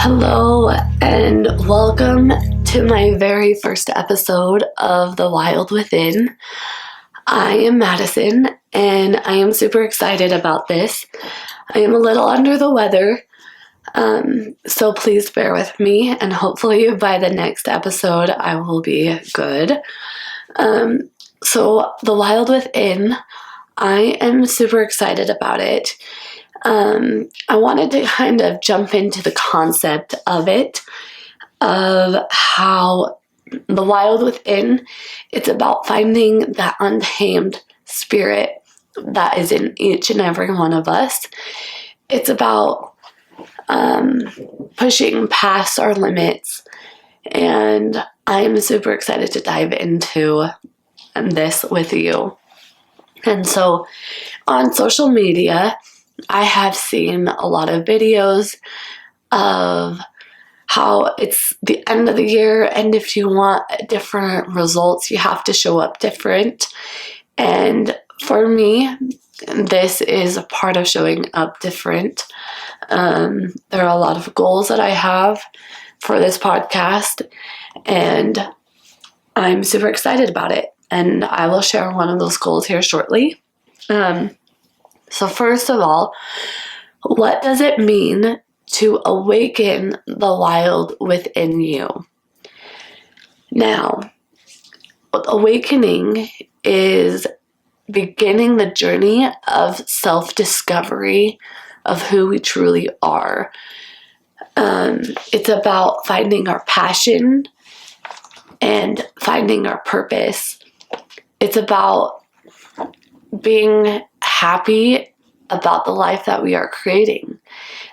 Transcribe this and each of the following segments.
Hello and welcome to my very first episode of The Wild Within. I am Madison and I am super excited about this. I am a little under the weather, so please bear with me, and hopefully by the next episode I will be good. So The Wild Within, I am super excited about it. I wanted to kind of jump into the concept of it, of how the wild within, it's about finding that untamed spirit that is in each and every one of us. It's about pushing past our limits, and I'm super excited to dive into this with you. And so on social media, I have seen a lot of videos of how it's the end of the year, and if you want different results, you have to show up different. And for me, this is a part of showing up different. There are a lot of goals that I have for this podcast, and I'm super excited about it. And I will share one of those goals here shortly. So first of all, what does it mean to awaken the wild within you? Now, awakening is beginning the journey of self-discovery of who we truly are. It's about finding our passion and finding our purpose. It's about being happy about the life that we are creating.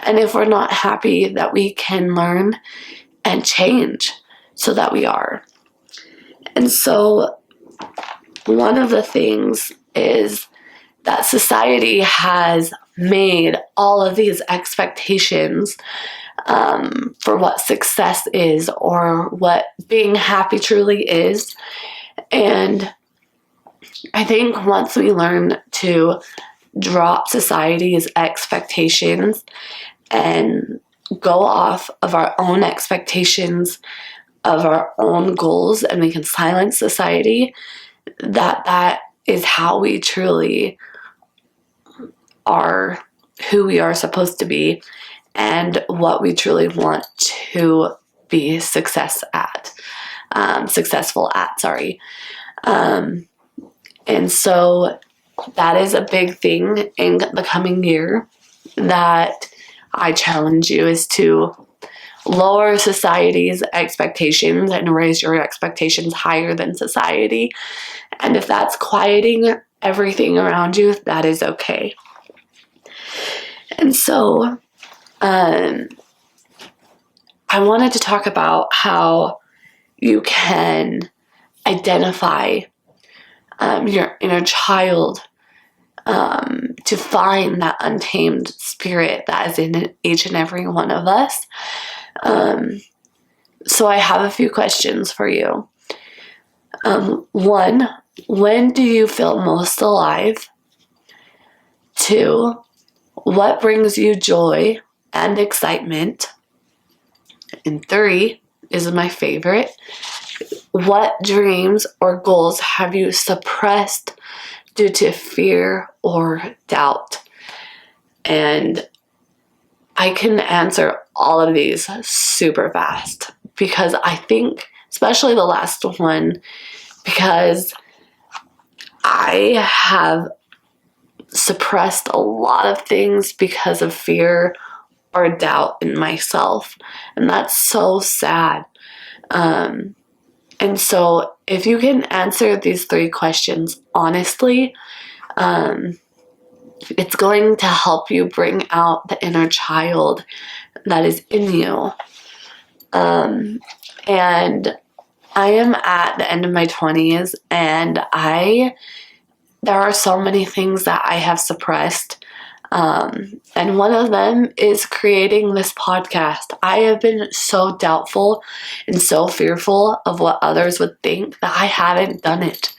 And if we're not happy, that we can learn and change so that we are. And so one of the things is that society has made all of these expectations for what success is or what being happy truly is. And I think once we learn to drop society's expectations and go off of our own expectations of our own goals, and we can silence society, that is how we truly are who we are supposed to be and what we truly want to be successful at. And so that is a big thing in the coming year that I challenge you, is to lower society's expectations and raise your expectations higher than society. And if that's quieting everything around you, that is okay. And so I wanted to talk about how you can identify your inner child, to find that untamed spirit that is in each and every one of us. So I have a few questions for you. One, when do you feel most alive? Two, what brings you joy and excitement? And three is my favorite. What dreams or goals have you suppressed due to fear or doubt? And I can answer all of these super fast, because I think, especially the last one, because I have suppressed a lot of things because of fear or doubt in myself, and that's so sad. And so if you can answer these three questions honestly, it's going to help you bring out the inner child that is in you. And I am at the end of my 20s, and there are so many things that I have suppressed. And one of them is creating this podcast. I have been so doubtful and so fearful of what others would think that I haven't done it.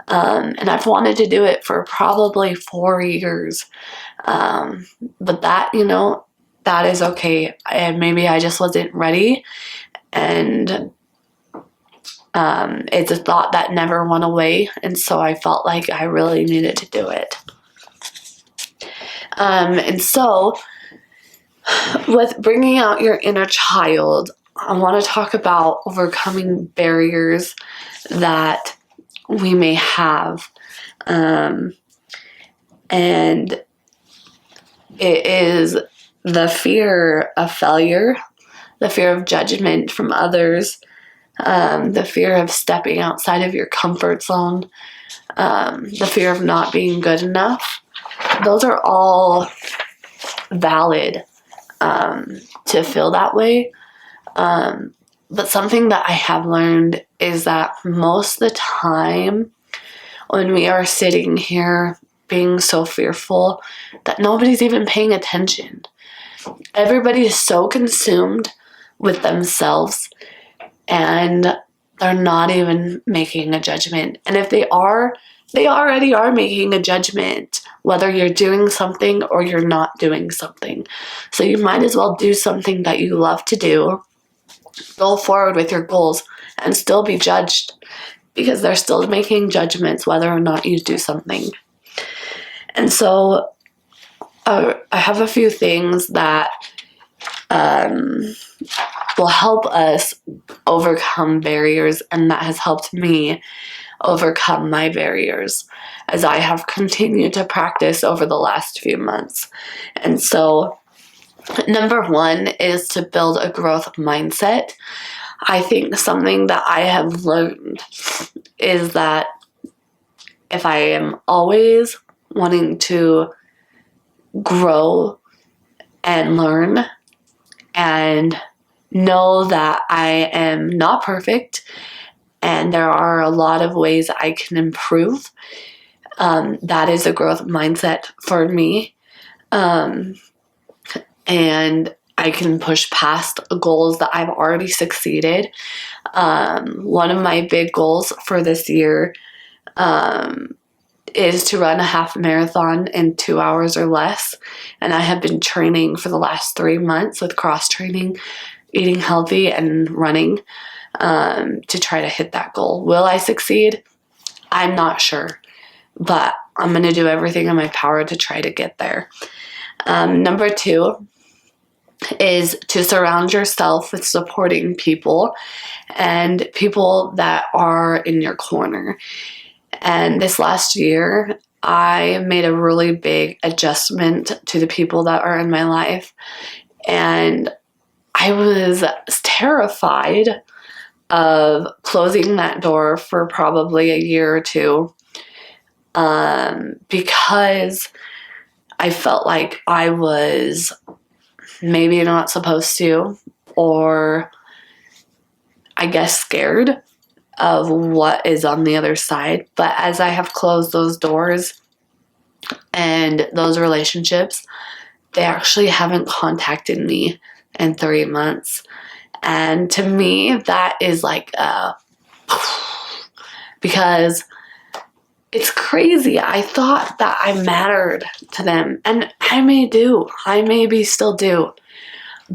And I've wanted to do it for probably 4 years. But that, that is okay. And maybe I just wasn't ready. And it's a thought that never went away. And so I felt like I really needed to do it. And so with bringing out your inner child, I want to talk about overcoming barriers that we may have. And it is the fear of failure, the fear of judgment from others, the fear of stepping outside of your comfort zone, the fear of not being good enough. Those are all valid to feel that way. But something that I have learned is that most of the time when we are sitting here being so fearful, that nobody's even paying attention. Everybody is so consumed with themselves, and they're not even making a judgment. And if they are, they already are making a judgment, whether you're doing something or you're not doing something. So you might as well do something that you love to do, go forward with your goals, and still be judged, because they're still making judgments whether or not you do something. And so I have a few things that will help us overcome barriers, and that has helped me overcome my barriers as I have continued to practice over the last few months. And so number one is to build a growth mindset. I think something that I have learned is that if I am always wanting to grow and learn and know that I am not perfect and there are a lot of ways I can improve, that is a growth mindset for me. And I can push past goals that I've already succeeded. One of my big goals for this year is to run a half marathon in 2 hours or less. And I have been training for the last 3 months with cross training, eating healthy, and running to try to hit that goal. Will I succeed? I'm not sure, but I'm going to do everything in my power to try to get there. Number two is to surround yourself with supporting people and people that are in your corner. And this last year, I made a really big adjustment to the people that are in my life. And I was terrified of closing that door for probably a year or two, because I felt like I was maybe not supposed to, or I guess scared of what is on the other side. But as I have closed those doors and those relationships, they actually haven't contacted me in 3 months. And to me, that is like because it's crazy. I thought that I mattered to them, and I maybe still do,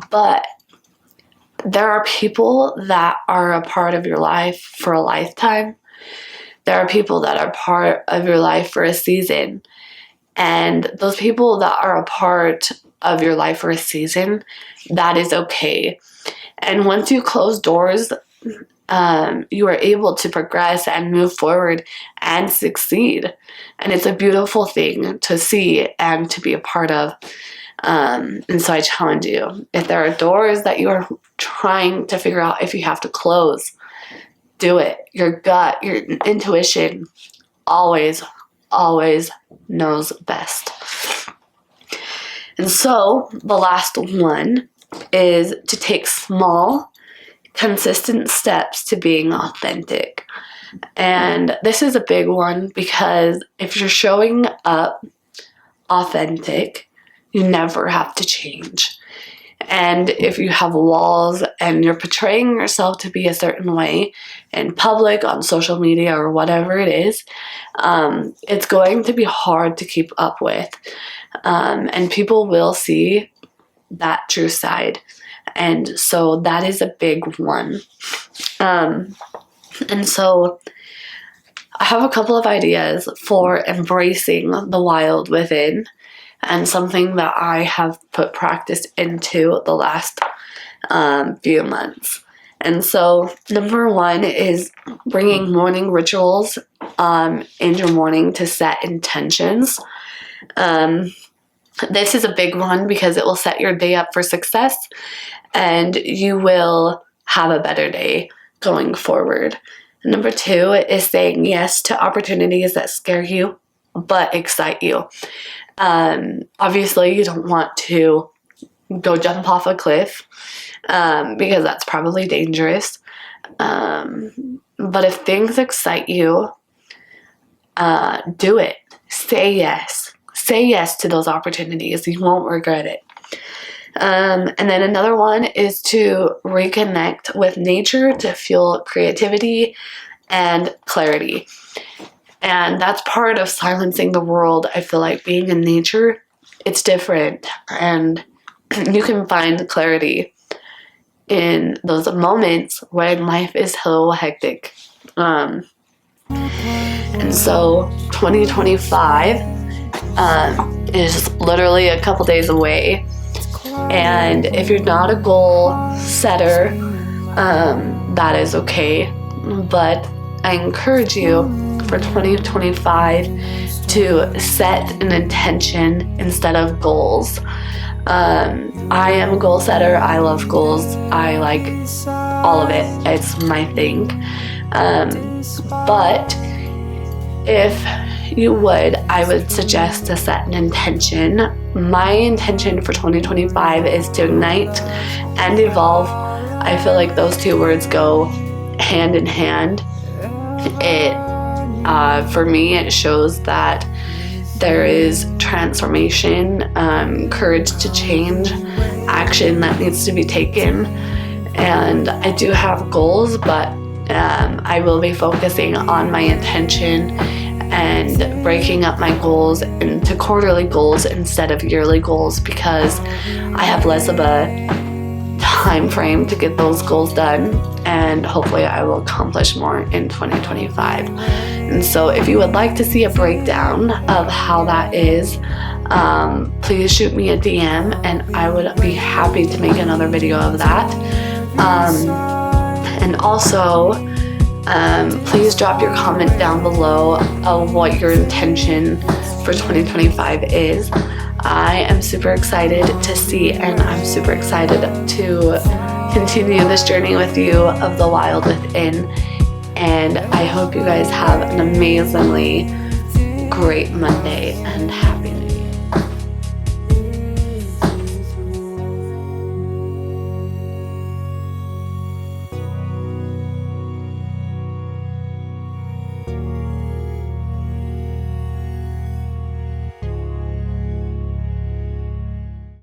but there are people that are a part of your life for a lifetime. There are people that are part of your life for a season. And those people that are a part of your life for a season, that is okay. And once you close doors, you are able to progress and move forward and succeed. And it's a beautiful thing to see and to be a part of. And so I challenge you, if there are doors that you are trying to figure out if you have to close, do it. Your gut, your intuition always knows best. And so the last one is to take small, consistent steps to being authentic. And this is a big one, because if you're showing up authentic, you never have to change. And if you have walls and you're portraying yourself to be a certain way in public, on social media, or whatever it is, it's going to be hard to keep up with. And people will see that true side. And so that is a big one. And so I have a couple of ideas for embracing the wild within, and something that I have put practice into the last few months. And so number one is bringing morning rituals in your morning to set intentions. This is a big one because it will set your day up for success, and you will have a better day going forward. Number two is saying yes to opportunities that scare you but excite you. Obviously, you don't want to go jump off a cliff because that's probably dangerous. But if things excite you, do it. Say yes. Say yes to those opportunities. You won't regret it. And then another one is to reconnect with nature to fuel creativity and clarity. And that's part of silencing the world. I feel like being in nature, it's different. And you can find clarity in those moments when life is so hectic. And so 2025 is literally a couple days away. And if you're not a goal setter, that is okay. But I encourage you for 2025 to set an intention instead of goals. I am a goal setter. I love goals. I like all of it. It's my thing. But if you would, I would suggest to set an intention. My intention for 2025 is to ignite and evolve. I feel like those two words go hand in hand. For me, it shows that there is transformation, courage to change, action that needs to be taken. And I do have goals, but I will be focusing on my intention and breaking up my goals into quarterly goals instead of yearly goals, because I have less of a time frame to get those goals done, and hopefully I will accomplish more in 2025. And so if you would like to see a breakdown of how that is, please shoot me a DM and I would be happy to make another video of that. And also please drop your comment down below of what your intention for 2025 is. I am super excited to see, and I'm super excited to continue this journey with you of the wild within. And I hope you guys have an amazingly great Monday and happy New Year.